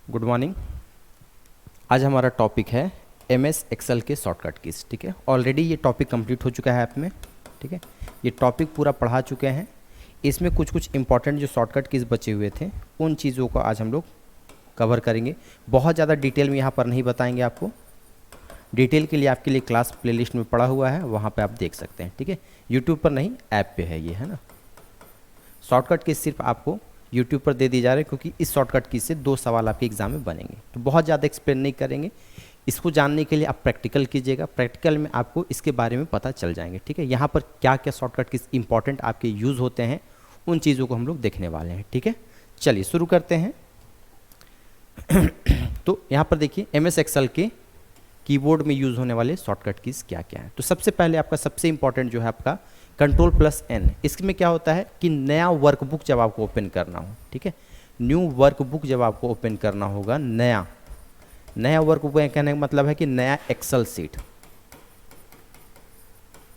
Good morning. आज हमारा topic है एमएस एक्सेल के शॉर्टकट कीज। ठीक है, ऑलरेडी ये टॉपिक कंप्लीट हो चुका है ऐप में। ठीक है, ये टॉपिक पूरा पढ़ा चुके हैं। इसमें कुछ कुछ इंपॉर्टेंट जो शॉर्टकट कीज बचे हुए थे उन चीज़ों को आज हम लोग कवर करेंगे। बहुत ज़्यादा डिटेल में यहाँ पर नहीं बताएंगे आपको। डिटेल के लिए आपके लिए क्लास प्लेलिस्ट में पड़ा हुआ है, वहाँ पर आप देख सकते हैं। ठीक है, यूट्यूब पर नहीं, ऐप पे है ये, है ना। शॉर्टकट कीज सिर्फ आपको यूट्यूब पर दे दी जा रही है क्योंकि इस शॉर्टकट की से 2 सवाल आपके एग्जाम में बनेंगे, तो बहुत ज़्यादा एक्सप्लेन नहीं करेंगे। इसको जानने के लिए आप प्रैक्टिकल कीजिएगा, प्रैक्टिकल में आपको इसके बारे में पता चल जाएंगे। ठीक है, यहाँ पर क्या क्या शॉर्टकट कीज इंपॉर्टेंट आपके यूज़ होते हैं उन चीज़ों को हम लोग देखने वाले हैं। ठीक है, चलिए शुरू करते हैं। तो यहाँ पर देखिए एमएस एक्सेल के कीबोर्ड में यूज़ होने वाले शॉर्टकट कीज क्या क्या है। तो सबसे पहले आपका सबसे इंपॉर्टेंट जो है आपका Ctrl+N। इसमें क्या होता है कि नया वर्कबुक जब आपको ओपन करना हो, ठीक है, न्यू वर्कबुक जब आपको ओपन करना होगा, नया वर्कबुक कहने का मतलब है कि नया एक्सेल सीट।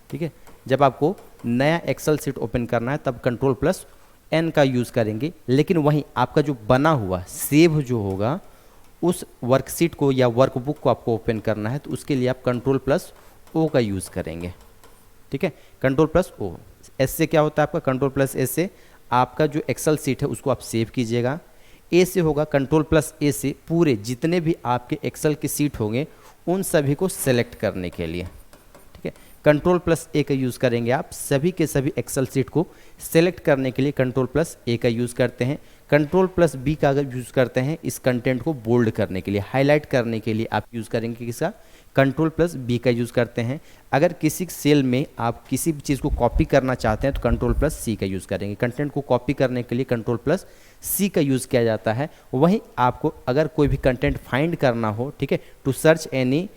ठीक है, जब आपको नया एक्सेल सीट ओपन करना है तब Ctrl+N का यूज़ करेंगे। लेकिन वहीं आपका जो बना हुआ सेव जो होगा उस वर्कशीट को या वर्कबुक को आपको ओपन करना है तो उसके लिए आप Ctrl+O का यूज़ करेंगे। ठीक है, Ctrl+O। एस से क्या होता है आपका, Ctrl+S से आपका जो एक्सेल सीट है उसको आप सेव कीजिएगा। ए से होगा Ctrl+A से पूरे जितने भी आपके एक्सेल की सीट होंगे उन सभी को सेलेक्ट करने के लिए। ठीक है, Ctrl+A का यूज़ करेंगे आप सभी के सभी एक्सेल सीट को सेलेक्ट करने के लिए Ctrl+A का यूज़ करते हैं। Ctrl+B का अगर यूज़ करते हैं इस कंटेंट को बोल्ड करने के लिए, हाईलाइट करने के लिए आप यूज़ करेंगे किसका, Ctrl+B का यूज़ करते हैं। अगर किसी सेल में आप किसी भी चीज़ को कॉपी करना चाहते हैं तो Ctrl+C का यूज़ करेंगे। कंटेंट को कॉपी करने के लिए Ctrl+C का यूज़ किया जाता है। वहीं आपको अगर कोई भी कंटेंट फाइंड करना हो, ठीक है, to search any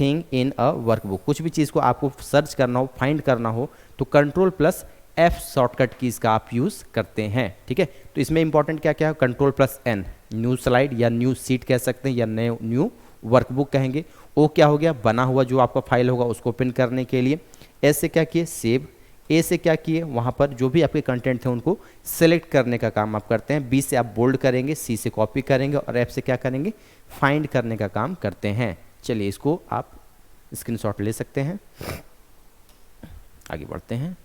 thing in a workbook, कुछ भी चीज़ को आपको सर्च करना हो, फाइंड करना हो तो Ctrl+F शॉर्टकट कीज़ का आप यूज़ करते हैं। ठीक है, तो इसमें इंपॉर्टेंट क्या क्या है, Ctrl+N न्यू स्लाइड या न्यू सीट कह सकते हैं या न्यू वर्कबुक कहेंगे। ओ क्या हो गया, बना हुआ जो आपका फाइल होगा उसको ओपन करने के लिए। एस से क्या किए, सेव। ए से क्या किए, वहाँ पर जो भी आपके कंटेंट थे उनको सेलेक्ट करने का काम आप करते हैं। बी से आप बोल्ड करेंगे, सी से कॉपी करेंगे और एफ से क्या करेंगे, फाइंड करने का काम करते हैं। चलिए इसको आप स्क्रीनशॉट ले सकते हैं। आगे बढ़ते हैं।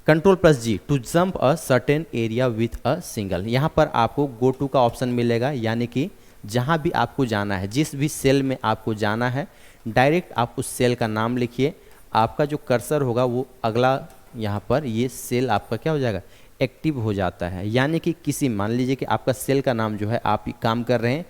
Ctrl+G to jump a certain area with a single. यहाँ पर आपको गो टू का ऑप्शन मिलेगा, यानी कि जहाँ भी आपको जाना है, जिस भी सेल में आपको जाना है, डायरेक्ट आप उस सेल का नाम लिखिए। आपका जो कर्सर होगा वो अगला यहाँ पर ये सेल आपका क्या हो जाएगा, एक्टिव हो जाता है। यानी कि किसी, मान लीजिए कि आपका सेल का नाम जो है, आप काम कर रहे हैं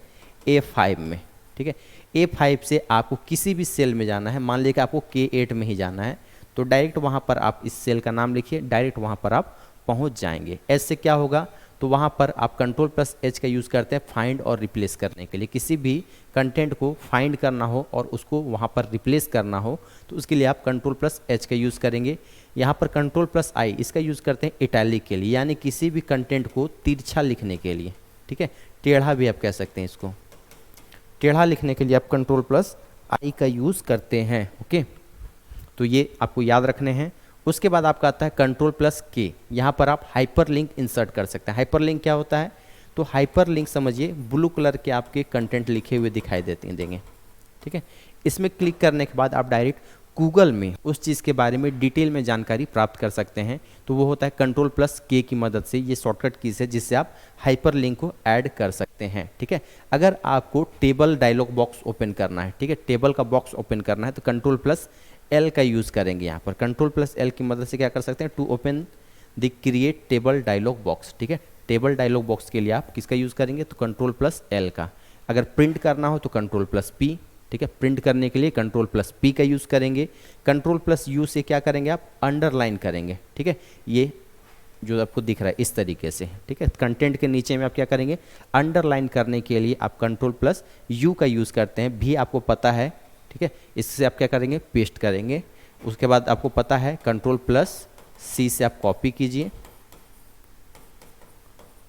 A5 में, ठीक है, A5 से आपको किसी भी सेल में जाना है, मान लीजिए कि आपको K8 में ही जाना है तो डायरेक्ट वहाँ पर आप इस सेल का नाम लिखिए, डायरेक्ट वहाँ पर आप पहुँच जाएंगे। एस से क्या होगा, तो वहाँ पर आप Ctrl+H का यूज़ करते हैं फाइंड और रिप्लेस करने के लिए। किसी भी कंटेंट को फाइंड करना हो और उसको वहाँ पर रिप्लेस करना हो तो उसके लिए आप Ctrl+H का यूज़ करेंगे। यहाँ पर Ctrl+I इसका यूज़ करते हैं इटैलिक के लिए, यानी किसी भी कंटेंट को तिरछा लिखने के लिए। ठीक है, टेढ़ा भी आप कह सकते हैं इसको, टेढ़ा लिखने के लिए आप Ctrl+I का यूज़ करते हैं। ओके, तो ये आपको याद रखने हैं। उसके बाद आपका आता है Ctrl+K। यहाँ पर आप हाइपरलिंक इंसर्ट कर सकते हैं। हाइपरलिंक क्या होता है, तो हाइपरलिंक समझिए ब्लू कलर के आपके कंटेंट लिखे हुए दिखाई देंगे। ठीक है, इसमें क्लिक करने के बाद आप डायरेक्ट गूगल में उस चीज़ के बारे में डिटेल में जानकारी प्राप्त कर सकते हैं। तो वो होता है Ctrl+K की मदद से, ये शॉर्टकट कीज़ है जिससे आप हाइपरलिंक को ऐड कर सकते हैं। ठीक है, अगर आपको टेबल डायलॉग बॉक्स ओपन करना है, ठीक है, टेबल का बॉक्स ओपन करना है तो Ctrl+L का यूज़ करेंगे। यहाँ पर Ctrl+L की मदद से क्या कर सकते हैं, to open the create table dialog box. ठीक है, टेबल डायलॉग बॉक्स के लिए आप किसका यूज़ करेंगे, तो Ctrl+L का। अगर प्रिंट करना हो तो Ctrl+P। ठीक है, प्रिंट करने के लिए Ctrl+P का यूज़ करेंगे। Ctrl+U से क्या करेंगे, आप अंडरलाइन करेंगे। ठीक है, ये जो आपको दिख रहा है इस तरीके से। ठीक है, कंटेंट के नीचे में आप क्या करेंगे, अंडरलाइन करने के लिए आप Ctrl+U का यूज़ करते हैं, भी आपको पता है। ठीक है, इससे आप क्या करेंगे, पेस्ट करेंगे। उसके बाद आपको पता है Ctrl+C से आप कॉपी कीजिए,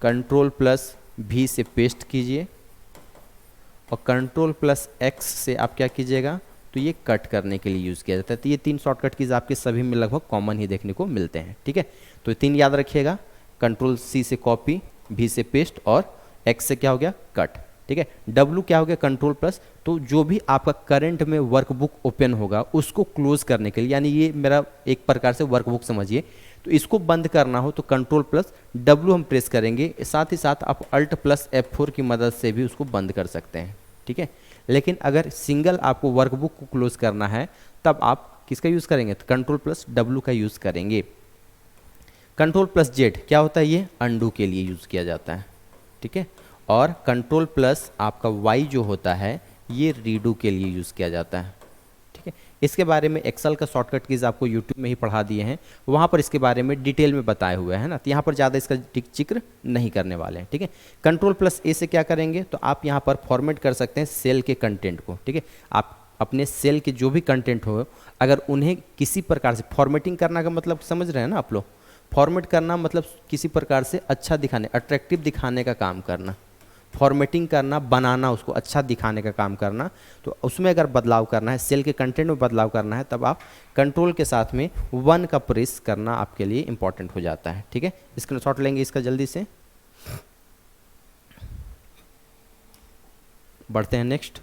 Ctrl+V से पेस्ट कीजिए और Ctrl+X से आप क्या कीजिएगा, तो ये कट करने के लिए यूज़ किया जाता है। तो ये 3 शॉर्टकट कीज़ आपके सभी में लगभग कॉमन ही देखने को मिलते हैं। ठीक है, तो 3 याद रखिएगा, Ctrl+C से कॉपी, V से पेस्ट और एक्स से क्या हो गया कट, ठीक है। डब्लू क्या हो गया कंट्रोल प्लस, तो जो भी आपका करंट में वर्कबुक ओपन होगा उसको क्लोज करने के लिए, यानी ये मेरा एक प्रकार से वर्कबुक समझिए, तो इसको बंद करना हो तो कंट्रोल प्लस डब्लू हम प्रेस करेंगे, साथ ही साथ आप अल्ट प्लस F4 की मदद से भी उसको बंद कर सकते हैं, ठीक है। लेकिन अगर सिंगल आपको वर्कबुक को क्लोज करना है तब आप किसका यूज़ करेंगे, तो कंट्रोल प्लस डब्लू का यूज़ करेंगे। कंट्रोल प्लस जेड क्या होता है, ये अंडू के लिए यूज़ किया जाता है, ठीक है। और कंट्रोल प्लस आपका वाई जो होता है ये रीडू के लिए यूज़ किया जाता है, ठीक है। इसके बारे में एक्सेल का शॉर्टकट कीज़ आपको यूट्यूब में ही पढ़ा दिए हैं, वहाँ पर इसके बारे में डिटेल में बताए हुए हैं ना, तो यहाँ पर ज़्यादा इसका जिक्र नहीं करने वाले हैं, ठीक है। कंट्रोल प्लस ए से क्या करेंगे, तो आप यहाँ पर फॉर्मेट कर सकते हैं सेल के कंटेंट को, ठीक है। आप अपने सेल के जो भी कंटेंट हो अगर उन्हें किसी प्रकार से फॉर्मेटिंग करना का मतलब समझ रहे हैं ना आप लोग, फॉर्मेट करना मतलब किसी प्रकार से अच्छा दिखाने, अट्रैक्टिव दिखाने का काम करना, फॉर्मेटिंग करना, बनाना, उसको अच्छा दिखाने का काम करना। तो उसमें अगर बदलाव करना है, सेल के कंटेंट में बदलाव करना है, तब आप कंट्रोल के साथ में 1 का प्रेस करना आपके लिए इंपॉर्टेंट हो जाता है, ठीक है। स्क्रीनशॉट लेंगे इसका जल्दी से, बढ़ते हैं नेक्स्ट।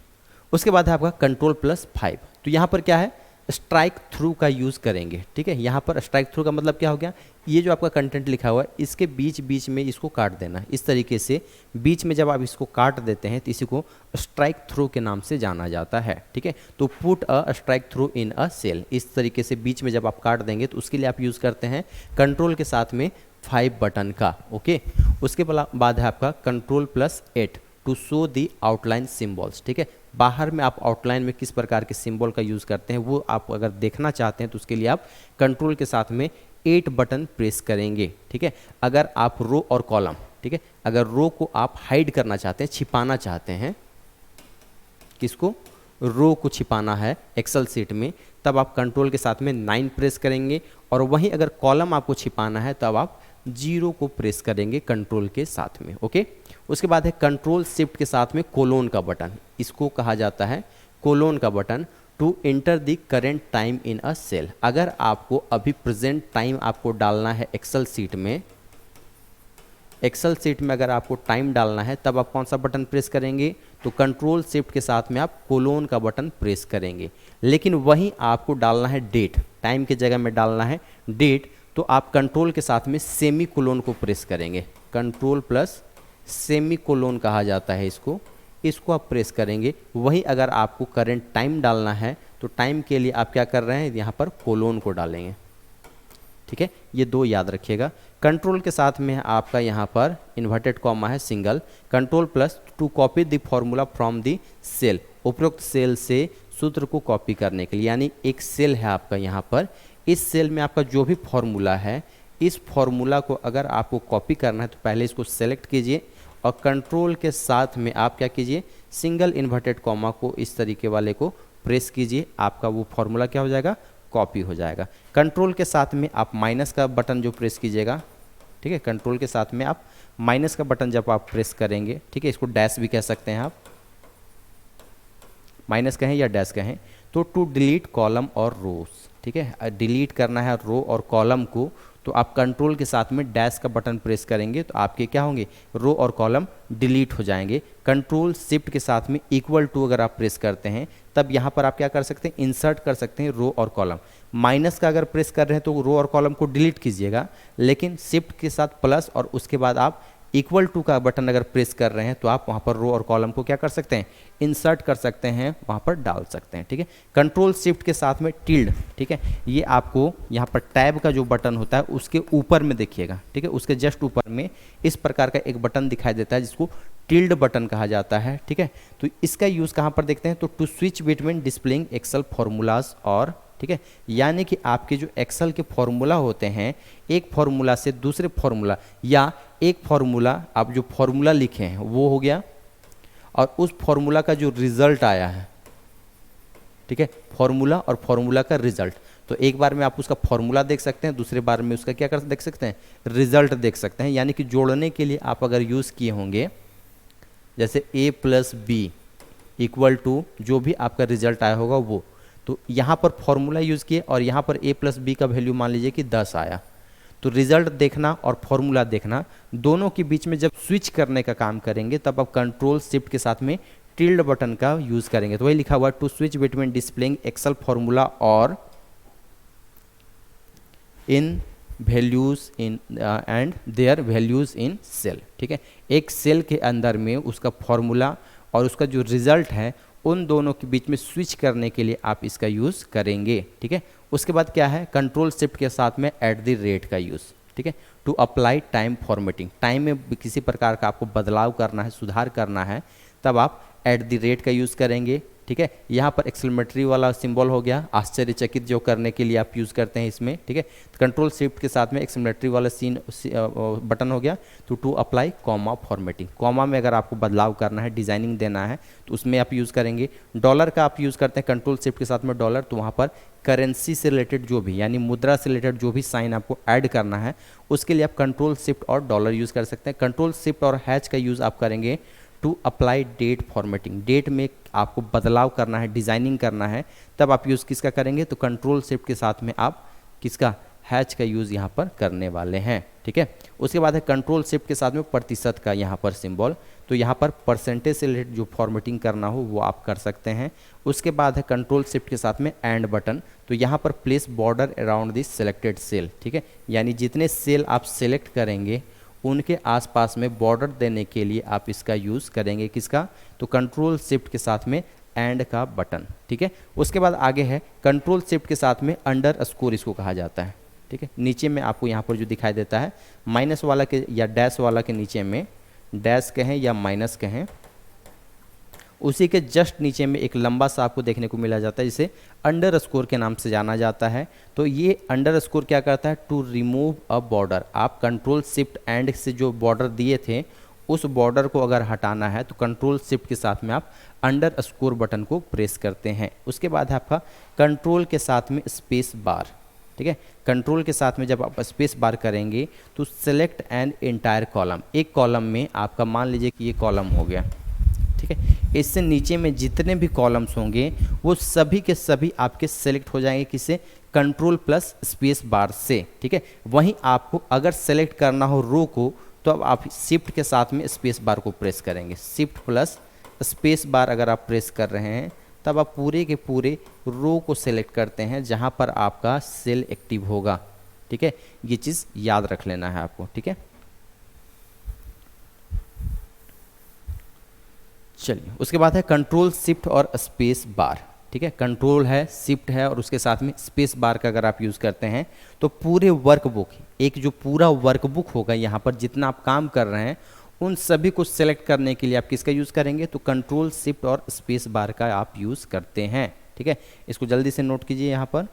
उसके बाद है आपका कंट्रोल प्लस 5, तो यहाँ पर क्या है स्ट्राइक थ्रू का यूज़ करेंगे, ठीक है। यहाँ पर स्ट्राइक थ्रू का मतलब क्या हो गया, ये जो आपका कंटेंट लिखा हुआ है इसके बीच बीच में इसको काट देना, इस तरीके से बीच में जब आप इसको काट देते हैं तो इसी को स्ट्राइक थ्रू के नाम से जाना जाता है, ठीक है। तो put a strike through in a cell, इस तरीके से बीच में जब आप काट देंगे तो उसके लिए आप यूज़ करते हैं कंट्रोल के साथ में 5 बटन का, ओके। उसके बाद है आपका control plus 8 to show the outline symbols, ठीक है। बाहर में आप आउटलाइन में किस प्रकार के सिंबल का यूज़ करते हैं वो आप अगर देखना चाहते हैं तो उसके लिए आप कंट्रोल के साथ में 8 बटन प्रेस करेंगे, ठीक है। अगर आप रो और कॉलम, ठीक है, अगर रो को आप हाइड करना चाहते हैं, छिपाना चाहते हैं, किसको, रो को छिपाना है एक्सेल सीट में, तब आप कंट्रोल के साथ में 9 प्रेस करेंगे। और वहीं अगर कॉलम आपको छिपाना है तब आप 0 को प्रेस करेंगे कंट्रोल के साथ में, ओके। उसके बाद है कंट्रोल शिफ्ट के साथ में कोलोन का बटन, इसको कहा जाता है कोलोन का button to enter the current time in a cell. अगर आपको अभी प्रेजेंट टाइम आपको डालना है एक्सेल सीट में, एक्सेल सीट में अगर आपको टाइम डालना है तब आप कौन सा बटन प्रेस करेंगे, तो कंट्रोल शिफ्ट के साथ में आप कोलोन का बटन प्रेस करेंगे। लेकिन वहीं आपको डालना है डेट, टाइम की जगह में डालना है डेट, तो आप कंट्रोल के साथ में सेमी कोलोन को प्रेस करेंगे, कंट्रोल प्लस सेमी कोलोन कहा जाता है इसको, इसको आप प्रेस करेंगे। वहीं अगर आपको करंट टाइम डालना है तो टाइम के लिए आप क्या कर रहे हैं, यहाँ पर कोलोन को डालेंगे, ठीक है। ये 2 याद रखिएगा। कंट्रोल के साथ में आपका यहाँ पर इन्वर्टेड कॉमा है single, control plus to copy the formula from the cell, उपरोक्त सेल से सूत्र को कॉपी करने के लिए, यानी एक सेल है आपका यहाँ पर, इस सेल में आपका जो भी फॉर्मूला है, इस फॉर्मूला को अगर आपको कॉपी करना है तो पहले इसको सेलेक्ट कीजिए और कंट्रोल के साथ में आप क्या कीजिए, सिंगल इन्वर्टेड कॉमा को इस तरीके वाले को प्रेस कीजिए, आपका वो फॉर्मूला क्या हो जाएगा, कॉपी हो जाएगा। कंट्रोल के साथ में आप माइनस का बटन जो प्रेस कीजिएगा, ठीक है, कंट्रोल के साथ में आप माइनस का बटन जब आप प्रेस करेंगे, ठीक है, इसको डैश भी कह सकते हैं आप, माइनस कहें या डैश कहें, तो टू डिलीट कॉलम और रोज, ठीक है, डिलीट करना है रो और कॉलम को, तो आप कंट्रोल के साथ में डैश का बटन प्रेस करेंगे तो आपके क्या होंगे, रो और कॉलम डिलीट हो जाएंगे। कंट्रोल शिफ्ट के साथ में इक्वल टू अगर आप प्रेस करते हैं तब यहाँ पर आप क्या कर सकते हैं, इंसर्ट कर सकते हैं रो और कॉलम। माइनस का अगर प्रेस कर रहे हैं तो रो और कॉलम को डिलीट कीजिएगा, लेकिन शिफ्ट के साथ प्लस और उसके बाद आप इक्वल टू का बटन अगर प्रेस कर रहे हैं तो आप वहाँ पर रो और कॉलम को क्या कर सकते हैं, इंसर्ट कर सकते हैं, वहाँ पर डाल सकते हैं, ठीक है। कंट्रोल शिफ्ट के साथ में टिल्ड, ठीक है, ये आपको यहाँ पर टैब का जो बटन होता है उसके ऊपर में देखिएगा, ठीक है, उसके जस्ट ऊपर में इस प्रकार का एक बटन दिखाई देता है जिसको टिल्ड बटन कहा जाता है, ठीक है। तो इसका यूज़ कहाँ पर देखते हैं, तो to switch between displaying Excel formulas और, ठीक है, यानी कि आपके जो एक्सेल के फॉर्मूला होते हैं, एक फॉर्मूला से दूसरे फॉर्मूला, या एक फॉर्मूला आप जो फॉर्मूला लिखे हैं वो हो गया, और उस फॉर्मूला का जो रिजल्ट आया है, ठीक है, फॉर्मूला और फॉर्मूला का रिजल्ट, तो एक बार में आप उसका फॉर्मूला देख सकते हैं, दूसरे बार में उसका क्या कर देख सकते हैं, रिजल्ट देख सकते हैं। यानी कि जोड़ने के लिए आप अगर यूज़ किए होंगे जैसे a plus B equal to जो भी आपका रिजल्ट आया होगा वो, तो यहाँ पर फॉर्मूला यूज़ किए और यहाँ पर a प्लस बी का वैल्यू मान लीजिए कि 10 आया, तो रिजल्ट देखना और फॉर्मूला देखना, दोनों के बीच में जब स्विच करने का काम करेंगे तब आप कंट्रोल शिफ्ट के साथ में टिल्ड बटन का यूज करेंगे। तो वही लिखा हुआ to switch between displaying Excel formula और इन values in and their values in cell. ठीक है, एक सेल के अंदर में उसका फॉर्मूला और उसका जो रिजल्ट है उन दोनों के बीच में स्विच करने के लिए आप इसका यूज़ करेंगे। ठीक है, उसके बाद क्या है, कंट्रोल शिफ्ट के साथ में एट द रेट का यूज़। ठीक है, to apply time formatting, time में किसी प्रकार का आपको बदलाव करना है, सुधार करना है, तब आप एट द रेट का यूज़ करेंगे। ठीक है, यहाँ पर एक्सक्लेमेटरी वाला सिंबल हो गया, आश्चर्यचकित जो करने के लिए आप यूज़ करते हैं इसमें। ठीक है, तो कंट्रोल शिफ्ट के साथ में एक्सक्लेमेटरी वाला बटन हो गया। तो to apply comma formatting, comma में अगर आपको बदलाव करना है, डिजाइनिंग देना है तो उसमें आप यूज़ करेंगे। डॉलर का आप यूज़ करते हैं कंट्रोल शिफ्ट के साथ में डॉलर, तो वहाँ पर करेंसी से रिलेटेड जो भी यानी मुद्रा से रिलेटेड जो भी साइन आपको ऐड करना है उसके लिए आप कंट्रोल शिफ्ट और डॉलर यूज़ कर सकते हैं। कंट्रोल शिफ्ट और हैच का यूज़ आप करेंगे to apply date formatting, date में आपको बदलाव करना है, डिज़ाइनिंग करना है, तब आप यूज़ किसका करेंगे, तो कंट्रोल शिफ्ट के साथ में आप किसका, हैच का यूज़ यहाँ पर करने वाले हैं। ठीक है, उसके बाद है कंट्रोल शिफ्ट के साथ में प्रतिशत का यहाँ पर सिंबल, तो यहाँ पर परसेंटेज से रिलेटेड जो फॉर्मेटिंग करना हो वो आप कर सकते हैं। उसके बाद है कंट्रोल शिफ्ट के साथ में एंड बटन, तो यहाँ पर place border around this selected cell. ठीक है, यानी जितने सेल आप सेलेक्ट करेंगे उनके आसपास में बॉर्डर देने के लिए आप इसका यूज़ करेंगे, किसका, तो कंट्रोल शिफ्ट के साथ में एंड का बटन। ठीक है, उसके बाद आगे है कंट्रोल शिफ्ट के साथ में अंडर स्कोर इसको कहा जाता है। ठीक है, नीचे में आपको यहाँ पर जो दिखाई देता है माइनस वाला के या डैश वाला के नीचे में, डैश कहें या माइनस कहें, उसी के जस्ट नीचे में एक लंबा सा आपको देखने को मिला जाता है जिसे अंडर स्कोर के नाम से जाना जाता है। तो ये अंडर स्कोर क्या करता है, टू रिमूव अ बॉर्डर, आप कंट्रोल शिफ्ट एंड से जो बॉर्डर दिए थे उस बॉर्डर को अगर हटाना है तो कंट्रोल शिफ्ट के साथ में आप अंडर स्कोर बटन को प्रेस करते हैं। उसके बाद है आपका कंट्रोल के साथ में स्पेस बार। ठीक है, कंट्रोल के साथ में जब आप स्पेस बार करेंगे तो सेलेक्ट एन एंटायर कॉलम, एक कॉलम में आपका मान लीजिए कि ये कॉलम हो गया। ठीक है, इससे नीचे में जितने भी कॉलम्स होंगे वो सभी के सभी आपके सेलेक्ट हो जाएंगे, किससे, कंट्रोल प्लस स्पेस बार से। ठीक है, वहीं आपको अगर सेलेक्ट करना हो रो को तो अब आप शिफ्ट के साथ में स्पेस बार को प्रेस करेंगे, शिफ्ट प्लस स्पेस बार अगर आप प्रेस कर रहे हैं तब आप पूरे के पूरे रो को सेलेक्ट करते हैं जहां पर आपका सेल एक्टिव होगा। ठीक है, ये चीज़ याद रख लेना है आपको। ठीक है, चलिए उसके बाद है कंट्रोल शिफ्ट और स्पेस बार। ठीक है, कंट्रोल है, शिफ्ट है और उसके साथ में स्पेस बार का अगर आप यूज़ करते हैं तो पूरे वर्कबुक, एक जो पूरा वर्कबुक होगा यहाँ पर जितना आप काम कर रहे हैं उन सभी को सेलेक्ट करने के लिए आप किसका यूज़ करेंगे, तो कंट्रोल शिफ्ट और स्पेस बार का आप यूज़ करते हैं। ठीक है, इसको जल्दी से नोट कीजिए यहाँ पर।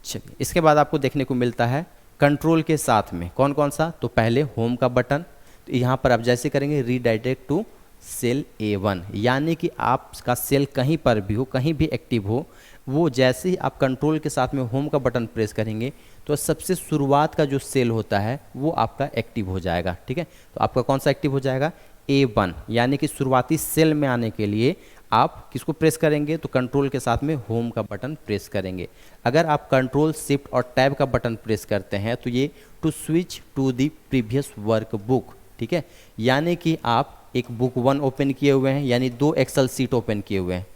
चलिए इसके बाद आपको देखने को मिलता है कंट्रोल के साथ में कौन कौन सा, तो पहले होम का बटन, तो यहाँ पर आप जैसे करेंगे रीडायरेक्ट टू सेल A1, यानी कि आपका सेल कहीं पर भी हो, कहीं भी एक्टिव हो, वो जैसे ही आप कंट्रोल के साथ में होम का बटन प्रेस करेंगे तो सबसे शुरुआत का जो सेल होता है वो आपका एक्टिव हो जाएगा। ठीक है, तो आपका कौन सा एक्टिव हो जाएगा, A1, यानी कि शुरुआती सेल में आने के लिए आप किसको प्रेस करेंगे, तो कंट्रोल के साथ में होम का बटन प्रेस करेंगे। अगर आप कंट्रोल शिफ्ट और टैब का बटन प्रेस करते हैं तो ये to switch to the previous workbook. ठीक है, यानी कि आप एक बुक 1 ओपन किए हुए हैं, यानी 2 एक्सेल सीट ओपन किए हुए हैं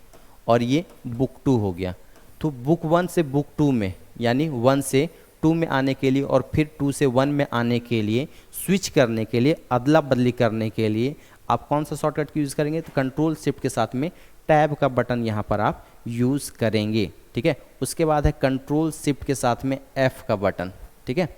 और ये बुक 2 हो गया, तो बुक 1 से बुक 2 में यानी 1 से 2 में आने के लिए और फिर 2 से 1 में आने के लिए स्विच करने के लिए, अदला बदली करने के लिए आप कौन सा शॉर्टकट की यूज़ करेंगे, तो कंट्रोल शिफ्ट के साथ में टैब का बटन यहाँ पर आप यूज़ करेंगे। ठीक है, उसके बाद है कंट्रोल शिफ्ट के साथ में F का बटन। ठीक है,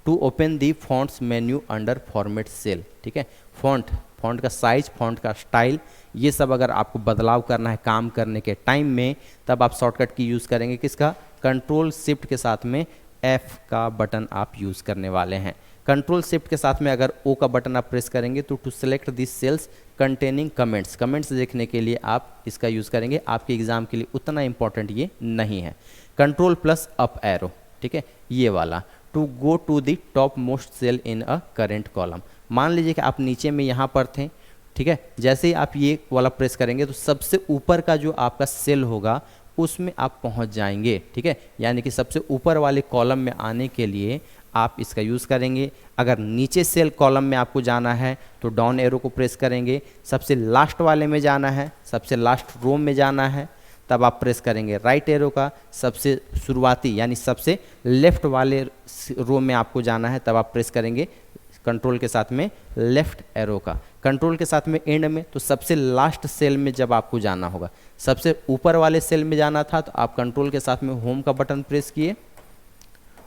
to open the fonts menu under format cell. ठीक है, फॉन्ट का साइज, फॉन्ट का स्टाइल, ये सब अगर आपको बदलाव करना है काम करने के टाइम में तब आप शॉर्टकट की यूज़ करेंगे, किसका, कंट्रोल शिफ्ट के साथ में F का बटन आप यूज़ करने वाले हैं। कंट्रोल शिफ्ट के साथ में अगर O का बटन आप प्रेस करेंगे तो to select this cells containing comments, comments देखने के लिए आप इसका यूज़ करेंगे। आपके एग्जाम के लिए उतना इंपॉर्टेंट ये नहीं है। कंट्रोल प्लस अप एरो, ठीक है, ये वाला to go to the top most cell in a current column. मान लीजिए कि आप नीचे में यहाँ पर थे, ठीक है, जैसे ही आप ये वाला प्रेस करेंगे तो सबसे ऊपर का जो आपका सेल होगा उसमें आप पहुंच जाएंगे। ठीक है, यानी कि सबसे ऊपर वाले कॉलम में आने के लिए आप इसका यूज़ करेंगे। अगर नीचे सेल कॉलम में आपको जाना है तो डाउन एरो को प्रेस करेंगे। सबसे लास्ट वाले में जाना है, सबसे लास्ट रो में जाना है, तब आप प्रेस करेंगे राइट एरो का। सबसे शुरुआती यानी सबसे लेफ्ट वाले रो में आपको जाना है, तब आप प्रेस करेंगे कंट्रोल के साथ में लेफ्ट एरो का। कंट्रोल के साथ में एंड में, तो सबसे लास्ट सेल में जब आपको जाना होगा, सबसे ऊपर वाले सेल में जाना था तो आप कंट्रोल के साथ में होम का बटन प्रेस किए,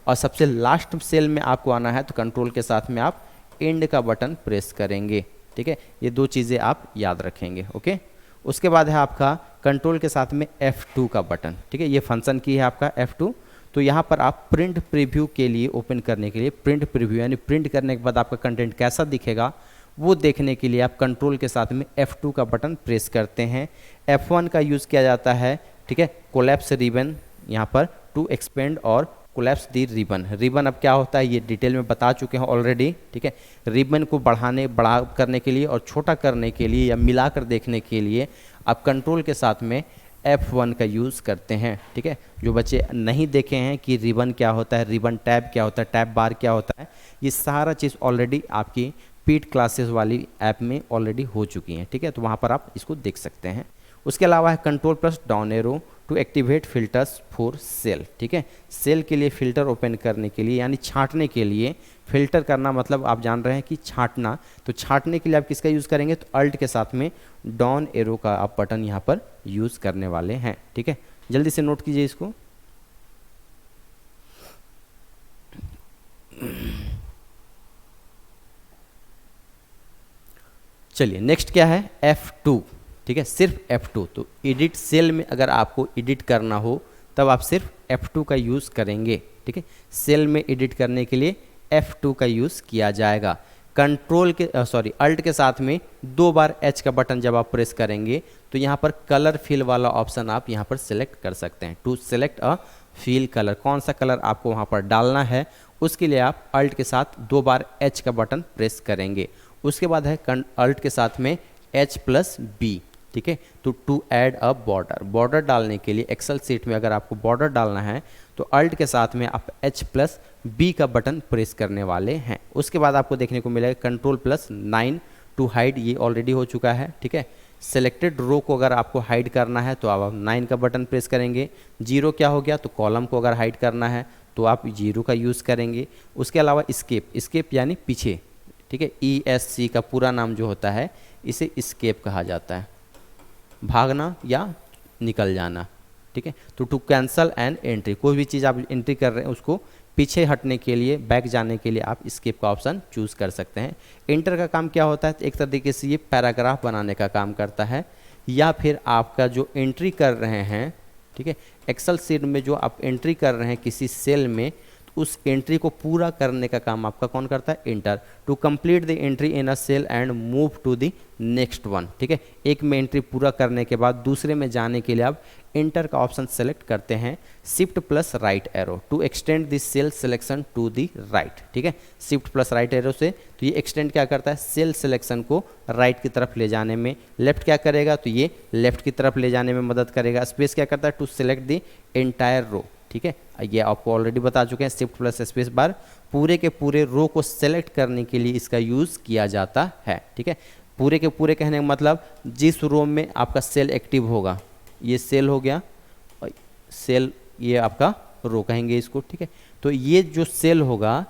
और सबसे लास्ट सेल में आपको आना है तो कंट्रोल के साथ में आप एंड का बटन प्रेस करेंगे। ठीक है, ये दो चीज़ें आप याद रखेंगे। ओके, उसके बाद है आपका कंट्रोल के साथ में F2 का बटन। ठीक है, ये फंक्शन की है आपका F2। तो यहाँ पर आप प्रिंट प्रीव्यू के लिए, ओपन करने के लिए, प्रिंट प्रीव्यू यानी प्रिंट करने के बाद आपका कंटेंट कैसा दिखेगा वो देखने के लिए आप कंट्रोल के साथ में F2 का बटन प्रेस करते हैं। F1 का यूज़ किया जाता है, ठीक है, कोलैप्स रिबन, यहाँ पर टू एक्सपेंड और कोलैप्स दी रिबन। रिबन अब क्या होता है ये डिटेल में बता चुके हैं ऑलरेडी। ठीक है, रिबन को बड़ा करने के लिए और छोटा करने के लिए या मिलाकर देखने के लिए आप कंट्रोल के साथ में F1 का यूज़ करते हैं। ठीक है, जो बच्चे नहीं देखे हैं कि रिबन क्या होता है, रिबन टैब क्या होता है, टैब बार क्या होता है, ये सारा चीज़ ऑलरेडी आपकी पीट क्लासेस वाली ऐप में ऑलरेडी हो चुकी हैं। ठीक है, तो वहाँ पर आप इसको देख सकते हैं। उसके अलावा है control plus down arrow to activate filters for cell. ठीक है, सेल के लिए फ़िल्टर ओपन करने के लिए यानी छांटने के लिए, फ़िल्टर करना मतलब आप जान रहे हैं कि छांटना, तो छांटने के लिए आप किसका यूज़ करेंगे तो अल्ट के साथ में डाउन एरो का आप बटन यहाँ पर यूज़ करने वाले हैं। ठीक है, जल्दी से नोट कीजिए इसको। चलिए नेक्स्ट क्या है, F2। ठीक है, सिर्फ F2। तो एडिट सेल में अगर आपको एडिट करना हो तब आप सिर्फ F2 का यूज़ करेंगे। ठीक है, सेल में एडिट करने के लिए F2 का यूज़ किया जाएगा। कंट्रोल के अल्ट के साथ में 2 बार H का बटन जब आप प्रेस करेंगे तो यहाँ पर कलर फिल वाला ऑप्शन आप यहाँ पर सेलेक्ट कर सकते हैं। To select a fill colour, कौन सा कलर आपको वहाँ पर डालना है उसके लिए आप अल्ट के साथ 2 बार H का बटन प्रेस करेंगे। उसके बाद है अल्ट के साथ में H+B। ठीक है, तो to add a border, border डालने के लिए एक्सेल सीट में अगर आपको बॉर्डर डालना है तो अल्ट के साथ में आप H+B का बटन प्रेस करने वाले हैं। उसके बाद आपको देखने को मिलेगा कंट्रोल+9 टू हाइड, ये ऑलरेडी हो चुका है। ठीक है, सेलेक्टेड रो को अगर आपको हाइड करना है तो आप 9 का बटन प्रेस करेंगे। 0 क्या हो गया, तो कॉलम को अगर हाइड करना है तो आप 0 का यूज़ करेंगे। उसके अलावा स्केप यानी पीछे। ठीक है, ESC का पूरा नाम जो होता है इसे स्केप कहा जाता है, भागना या निकल जाना। ठीक है, तो टू कैंसल एन एंट्री, कोई भी चीज़ आप एंट्री कर रहे हैं उसको पीछे हटने के लिए, बैक जाने के लिए आप स्केप का ऑप्शन चूज़ कर सकते हैं। एंटर का काम क्या होता है, एक तरीके से ये पैराग्राफ बनाने का काम करता है, या फिर आपका जो एंट्री कर रहे हैं, ठीक है, एक्सेल शीट में जो आप एंट्री कर रहे हैं किसी सेल में, उस एंट्री को पूरा करने का काम आपका कौन करता है, enter. To complete the entry in a cell and move to the next one. ठीक है, एक में एंट्री पूरा करने के बाद दूसरे में जाने के लिए आप एंटर का ऑप्शन सेलेक्ट करते हैं। Shift plus right arrow to extend this cell selection to the right. ठीक है, शिफ्ट प्लस राइट एरो से तो ये एक्सटेंड क्या करता है, सेल सिलेक्शन को राइट की तरफ ले जाने में। लेफ्ट क्या करेगा, तो ये लेफ्ट की तरफ ले जाने में मदद करेगा। स्पेस क्या करता है, to select the entire row. ठीक है, ये आपको ऑलरेडी बता चुके हैं, शिफ्ट प्लस स्पेस बार पूरे के पूरे रो को सेलेक्ट करने के लिए इसका यूज़ किया जाता है। ठीक है, पूरे के पूरे कहने का मतलब जिस रो में आपका सेल एक्टिव होगा, ये सेल हो गया, सेल ये आपका रो कहेंगे इसको। ठीक है, तो ये जो सेल होगा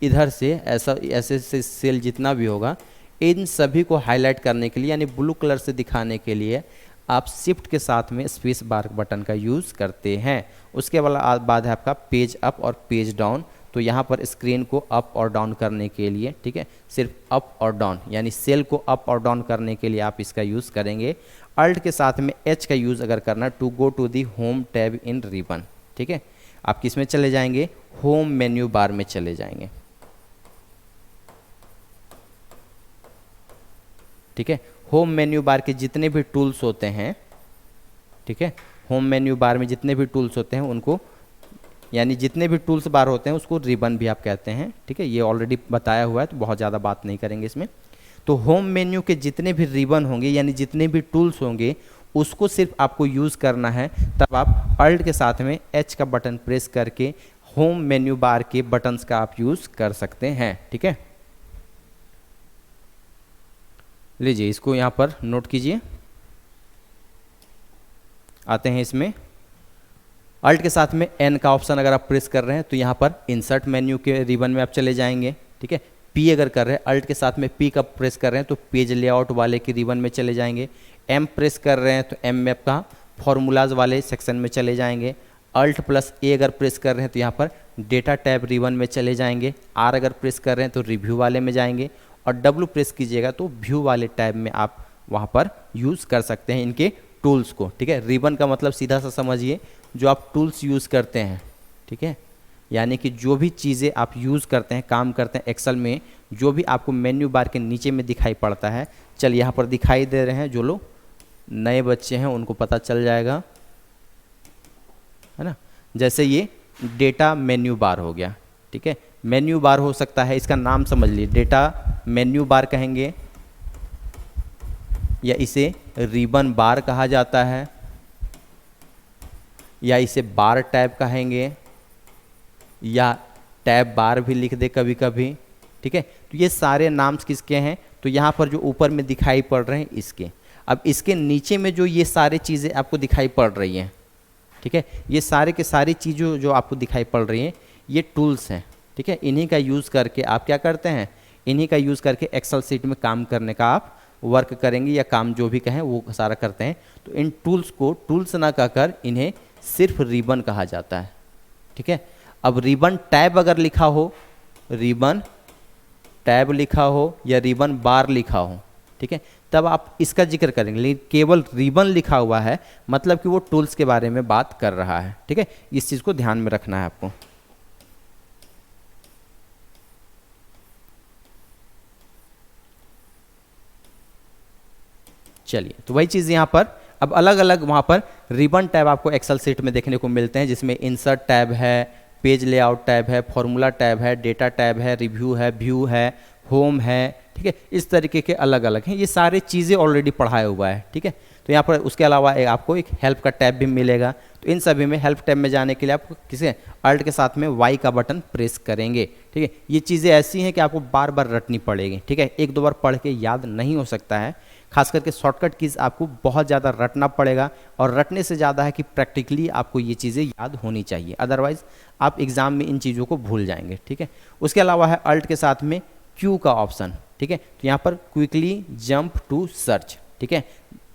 इधर से ऐसे से सेल जितना भी होगा, इन सभी को हाईलाइट करने के लिए यानी ब्लू कलर से दिखाने के लिए आप शिफ्ट के साथ में स्पेस बार बटन का यूज़ करते हैं। उसके बाद है आपका पेज अप और पेज डाउन। तो यहाँ पर स्क्रीन को अप और डाउन करने के लिए, ठीक है, सिर्फ अप और डाउन यानी सेल को अप और डाउन करने के लिए आप इसका यूज़ करेंगे। अल्ट के साथ में H का यूज़ अगर करना, to go to the home tab in ribbon. ठीक है, आप किस में चले जाएंगे, होम मेन्यू बार में चले जाएंगे। ठीक है, होम मेन्यू बार के जितने भी टूल्स होते हैं, ठीक है, होम मेन्यू बार में जितने भी टूल्स होते हैं उनको, यानी जितने भी टूल्स बार होते हैं उसको रिबन भी आप कहते हैं। ठीक है, ये ऑलरेडी बताया हुआ है तो बहुत ज़्यादा बात नहीं करेंगे इसमें। तो होम मेन्यू के जितने भी रिबन होंगे यानी जितने भी टूल्स होंगे उसको सिर्फ आपको यूज़ करना है, तब आप अल्ट के साथ में एच का बटन प्रेस करके होम मेन्यू बार के बटन्स का आप यूज़ कर सकते हैं। ठीक है, लीजिए इसको यहाँ पर नोट कीजिए। आते हैं इसमें अल्ट के साथ में एन का ऑप्शन अगर आप प्रेस कर रहे हैं तो यहाँ पर इंसर्ट मेन्यू के रिबन में आप चले जाएंगे। ठीक है, पी अगर कर रहे हैं, अल्ट के साथ में पी का प्रेस कर रहे हैं तो पेज लेआउट वाले के रिबन में चले जाएंगे। एम प्रेस कर रहे हैं तो एम मैप का फॉर्मूलाज वाले सेक्शन में चले जाएंगे। अल्ट प्लस ए अगर प्रेस कर रहे हैं तो यहाँ पर डेटा टैब रिबन में चले जाएंगे। आर अगर प्रेस कर रहे हैं तो रिव्यू वाले में जाएंगे, और डब्ल्यू प्रेस कीजिएगा तो व्यू वाले टैब में आप वहाँ पर यूज़ कर सकते हैं इनके टूल्स को। ठीक है, रिबन का मतलब सीधा सा समझिए जो आप टूल्स यूज़ करते हैं। ठीक है, यानी कि जो भी चीज़ें आप यूज़ करते हैं, काम करते हैं एक्सेल में, जो भी आपको मेन्यू बार के नीचे में दिखाई पड़ता है, चलिए यहाँ पर दिखाई दे रहे हैं, जो लोग नए बच्चे हैं उनको पता चल जाएगा, है ना। जैसे ये डेटा मेन्यू बार हो गया। ठीक है, मेन्यू बार हो सकता है, इसका नाम समझ लीजिए, डेटा मेन्यू बार कहेंगे, या इसे रिबन बार कहा जाता है, या इसे बार टैब कहेंगे, या टैब बार भी लिख दे कभी कभी। ठीक है, तो ये सारे नाम्स किसके हैं, तो यहाँ पर जो ऊपर में दिखाई पड़ रहे हैं इसके। अब इसके नीचे में जो ये सारी चीज़ें आपको दिखाई पड़ रही हैं, ठीक है, ये सारे के सारी चीज़ें जो आपको दिखाई पड़ रही हैं ये टूल्स हैं। ठीक है, इन्हीं का यूज़ करके आप क्या करते हैं, इन्हीं का यूज़ करके एक्सेल सीट में काम करने का आप वर्क करेंगे, या काम जो भी कहें वो सारा करते हैं। तो इन टूल्स को टूल्स ना कहकर इन्हें सिर्फ रिबन कहा जाता है। ठीक है, अब रिबन टैब अगर लिखा हो, रिबन टैब लिखा हो या रिबन बार लिखा हो, ठीक है, तब आप इसका जिक्र करेंगे। लेकिन केवल रिबन लिखा हुआ है मतलब कि वो टूल्स के बारे में बात कर रहा है। ठीक है, इस चीज़ को ध्यान में रखना है आपको। चलिए, तो वही चीज़ यहाँ पर अब अलग अलग वहाँ पर रिबन टैब आपको एक्सेल सीट में देखने को मिलते हैं, जिसमें इंसर्ट टैब है, पेज लेआउट टैब है, फॉर्मूला टैब है, डेटा टैब है, रिव्यू है, व्यू है, होम है। ठीक है, इस तरीके के अलग अलग हैं, ये सारी चीज़ें ऑलरेडी पढ़ाया हुआ है। ठीक है, तो यहाँ पर उसके अलावा आपको एक हेल्प का टैब भी मिलेगा। तो इन सभी में हेल्प टैब में जाने के लिए आपको किसे अल्ट के साथ में वाई का बटन प्रेस करेंगे। ठीक है, ये चीज़ें ऐसी हैं कि आपको बार बार रटनी पड़ेगी। ठीक है, एक दो बार पढ़ के याद नहीं हो सकता है, खास करके शॉर्टकट कीज़ आपको बहुत ज़्यादा रटना पड़ेगा, और रटने से ज़्यादा है कि प्रैक्टिकली आपको ये चीज़ें याद होनी चाहिए, अदरवाइज़ आप एग्ज़ाम में इन चीज़ों को भूल जाएंगे। ठीक है, उसके अलावा है अल्ट के साथ में क्यू का ऑप्शन। ठीक है, तो यहाँ पर क्विकली जंप टू सर्च। ठीक है,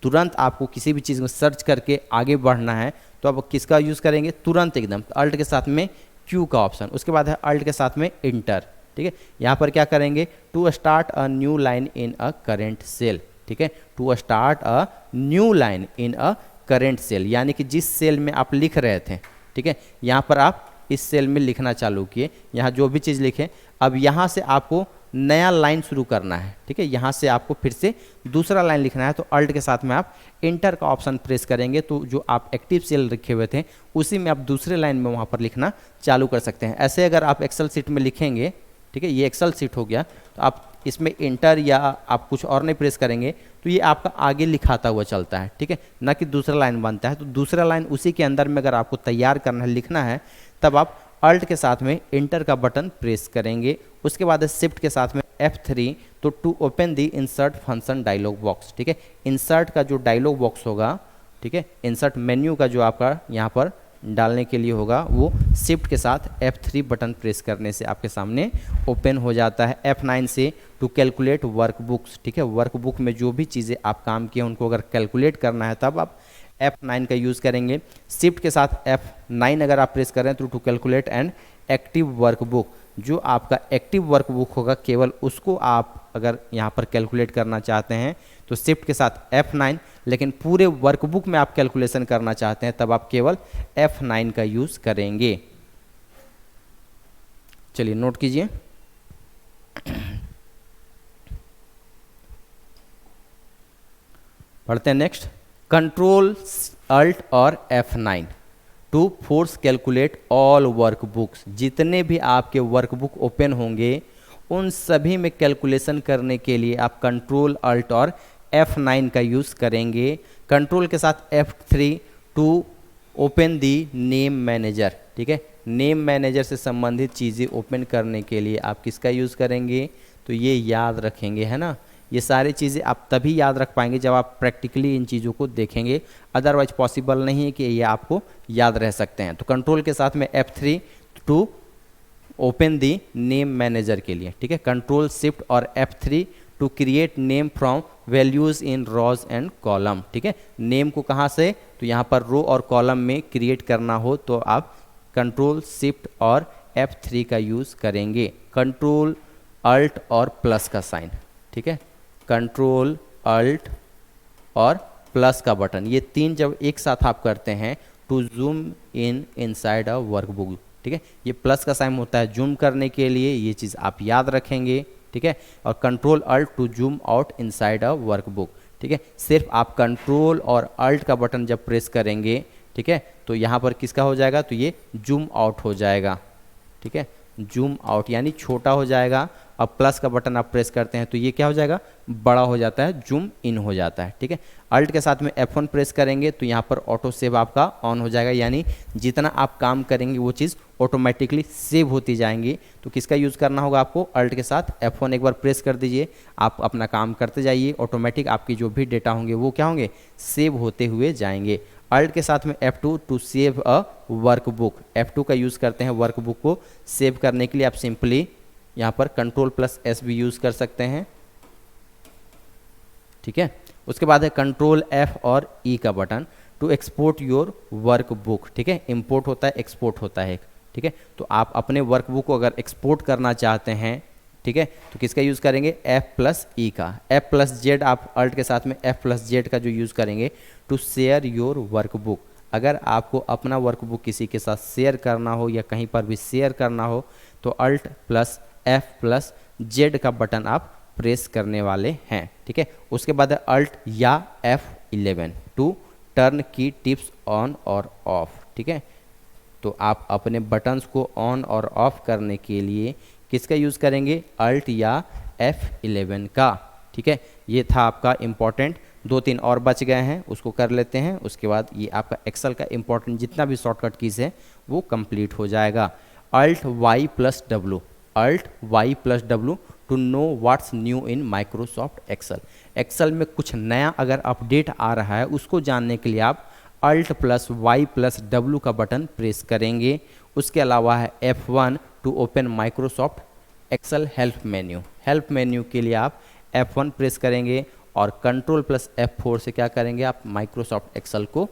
तुरंत आपको किसी भी चीज़ में सर्च करके आगे बढ़ना है तो आप किसका यूज़ करेंगे, तुरंत एकदम, तो अल्ट के साथ में क्यू का ऑप्शन। उसके बाद है अल्ट के साथ में इंटर। ठीक है, यहाँ पर क्या करेंगे, to start a new line in a current cell. ठीक है, to start a new line in a current cell, यानी कि जिस सेल में आप लिख रहे थे, ठीक है, यहाँ पर आप इस सेल में लिखना चालू किए, यहाँ जो भी चीज़ लिखें, अब यहाँ से आपको नया लाइन शुरू करना है। ठीक है, यहाँ से आपको फिर से दूसरा लाइन लिखना है, तो अल्ट के साथ में आप इंटर का ऑप्शन प्रेस करेंगे, तो जो आप एक्टिव सेल रखे हुए थे उसी में आप दूसरे लाइन में वहाँ पर लिखना चालू कर सकते हैं। ऐसे अगर आप एक्सेल सीट में लिखेंगे, ठीक है, ये एक्सेल सीट हो गया, तो आप इसमें इंटर या आप कुछ और नहीं प्रेस करेंगे तो ये आपका आगे लिखाता हुआ चलता है। ठीक है, ना कि दूसरा लाइन बनता है। तो दूसरा लाइन उसी के अंदर में अगर आपको तैयार करना है, लिखना है, तब आप अल्ट के साथ में इंटर का बटन प्रेस करेंगे। उसके बाद शिफ्ट के साथ में F3, तो to open the insert function dialog box. ठीक है, इंसर्ट का जो डायलॉग बॉक्स होगा, ठीक है, इंसर्ट मेन्यू का जो आपका यहाँ पर डालने के लिए होगा, वो शिफ्ट के साथ F3 बटन प्रेस करने से आपके सामने ओपन हो जाता है। F9 से टू कैलकुलेट वर्कबुक्स। ठीक है, वर्कबुक में जो भी चीज़ें आप काम किए उनको अगर कैलकुलेट करना है तब आप F9 का यूज़ करेंगे। शिफ्ट के साथ F9 अगर आप प्रेस करें तो to calculate and active workbook, जो आपका एक्टिव वर्कबुक होगा केवल उसको आप अगर यहाँ पर कैलकुलेट करना चाहते हैं तो शिफ्ट के साथ F9, लेकिन पूरे वर्कबुक में आप कैलकुलेशन करना चाहते हैं तब आप केवल F9 का यूज़ करेंगे। चलिए नोट कीजिए। पढ़ते हैं नेक्स्ट, कंट्रोल अल्ट और F9 to force calculate all workbooks. जितने भी आपके वर्कबुक ओपन होंगे उन सभी में कैलकुलेशन करने के लिए आप कंट्रोल अल्ट और F9 का यूज़ करेंगे। कंट्रोल के साथ F3 to open the name manager, ठीक है। नेम मैनेजर से संबंधित चीज़ें ओपन करने के लिए आप किसका यूज़ करेंगे, तो ये याद रखेंगे, है ना। ये सारी चीज़ें आप तभी याद रख पाएंगे जब आप प्रैक्टिकली इन चीज़ों को देखेंगे, अदरवाइज पॉसिबल नहीं है कि ये आपको याद रह सकते हैं। तो कंट्रोल के साथ में F3 to open the name manager के लिए, ठीक है। कंट्रोल शिफ्ट और F3 to create name from values in rows and column, ठीक है। नेम को कहाँ से, तो यहाँ पर रो और कॉलम में क्रिएट करना हो तो आप कंट्रोल शिफ्ट और F3 का यूज़ करेंगे। कंट्रोल अल्ट और प्लस का साइन, ठीक है। कंट्रोल अल्ट और प्लस का बटन, ये तीन जब एक साथ आप करते हैं to zoom in inside a workbook, ठीक है। ये प्लस का साइन होता है जूम करने के लिए, ये चीज़ आप याद रखेंगे, ठीक है। और control alt to zoom out inside a workbook, ठीक है। सिर्फ आप कंट्रोल और अल्ट का बटन जब प्रेस करेंगे, ठीक है, तो यहाँ पर किसका हो जाएगा, तो ये जूम आउट हो जाएगा, ठीक है। जूम आउट यानी छोटा हो जाएगा। अब प्लस का बटन आप प्रेस करते हैं तो ये क्या हो जाएगा, बड़ा हो जाता है, जूम इन हो जाता है, ठीक है। अल्ट के साथ में F1 प्रेस करेंगे तो यहाँ पर ऑटो सेव आपका ऑन हो जाएगा, यानी जितना आप काम करेंगे वो चीज़ ऑटोमेटिकली सेव होती जाएंगी। तो किसका यूज़ करना होगा आपको, अल्ट के साथ F1 एक बार प्रेस कर दीजिए, आप अपना काम करते जाइए, ऑटोमेटिक आपकी जो भी डेटा होंगे वो क्या होंगे, सेव होते हुए जाएंगे। अल्ट के साथ में F2 to save a workbook, F2 का यूज़ करते हैं वर्कबुक को सेव करने के लिए। आप सिंपली यहाँ पर कंट्रोल प्लस S भी यूज़ कर सकते हैं, ठीक है। उसके बाद है कंट्रोल F और E का button to export your workbook, ठीक है। इंपोर्ट होता है, एक्सपोर्ट होता है, ठीक है। तो आप अपने वर्कबुक को अगर एक्सपोर्ट करना चाहते हैं, ठीक है, तो किसका यूज़ करेंगे, F प्लस E का। F प्लस Z आप अल्ट के साथ में F प्लस Z का जो यूज़ करेंगे टू शेयर योर वर्कबुक। अगर आपको अपना वर्कबुक किसी के साथ शेयर करना हो या कहीं पर भी शेयर करना हो तो alt plus F plus Z का बटन आप प्रेस करने वाले हैं, ठीक है। उसके बाद अल्ट या F11 टू टर्न की टिप्स ऑन और ऑफ, ठीक है। तो आप अपने बटन्स को ऑन और ऑफ करने के लिए किसका यूज़ करेंगे, अल्ट या F11 का, ठीक है। ये था आपका इम्पॉर्टेंट, 2-3 और बच गए हैं, उसको कर लेते हैं। उसके बाद ये आपका एक्सेल का इम्पॉर्टेंट जितना भी शॉर्टकट कीज़ है वो कंप्लीट हो जाएगा। Alt Y plus W, alt Y plus W to know what's new in Microsoft Excel. Excel में कुछ नया अगर अपडेट आ रहा है उसको जानने के लिए आप alt plus Y plus W का बटन प्रेस करेंगे। उसके अलावा है F1 to open Microsoft Excel help menu. Help menu के लिए आप F1 प्रेस करेंगे और कंट्रोल प्लस F4 से क्या करेंगे, आप माइक्रोसॉफ्ट एक्सेल को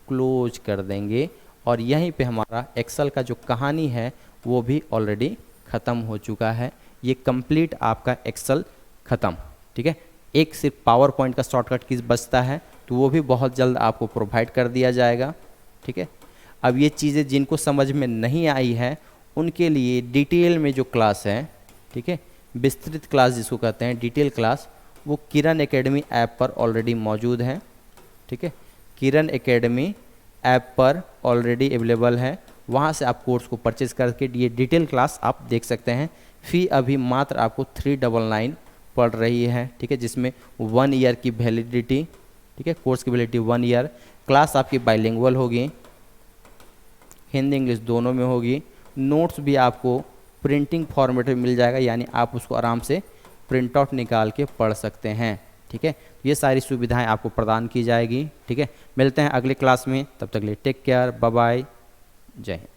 क्लोज कर देंगे। और यहीं पे हमारा एक्सेल का जो कहानी है वो भी ऑलरेडी ख़त्म हो चुका है। ये कंप्लीट आपका एक्सेल ख़त्म, ठीक है। एक सिर्फ पावर पॉइंट का शॉर्टकट कीज बचता है तो वो भी बहुत जल्द आपको प्रोवाइड कर दिया जाएगा, ठीक है। अब ये चीज़ें जिनको समझ में नहीं आई है उनके लिए डिटेल में जो क्लास है, ठीक है, विस्तृत क्लास जिसको कहते हैं डिटेल क्लास, वो किरण एकेडमी ऐप पर ऑलरेडी मौजूद है, ठीक है। किरण एकेडमी ऐप पर ऑलरेडी अवेलेबल है, वहाँ से आप कोर्स को परचेज करके ये डिटेल क्लास आप देख सकते हैं। फ़ी अभी मात्र आपको 399 पड़ रही है, ठीक है, जिसमें 1 ईयर की वैलिडिटी, ठीक है, कोर्स की वैलिडिटी 1 ईयर। क्लास आपकी बाइलिंगुअल होगी, हिंदी इंग्लिश दोनों में होगी। नोट्स भी आपको प्रिंटिंग फॉर्मेट में मिल जाएगा, यानी आप उसको आराम से प्रिंट आउट निकाल के पढ़ सकते हैं, ठीक है। ये सारी सुविधाएं आपको प्रदान की जाएगी, ठीक है। मिलते हैं अगली क्लास में, तब तक के लिए टेक केयर, बाय बाय, जय हिंद।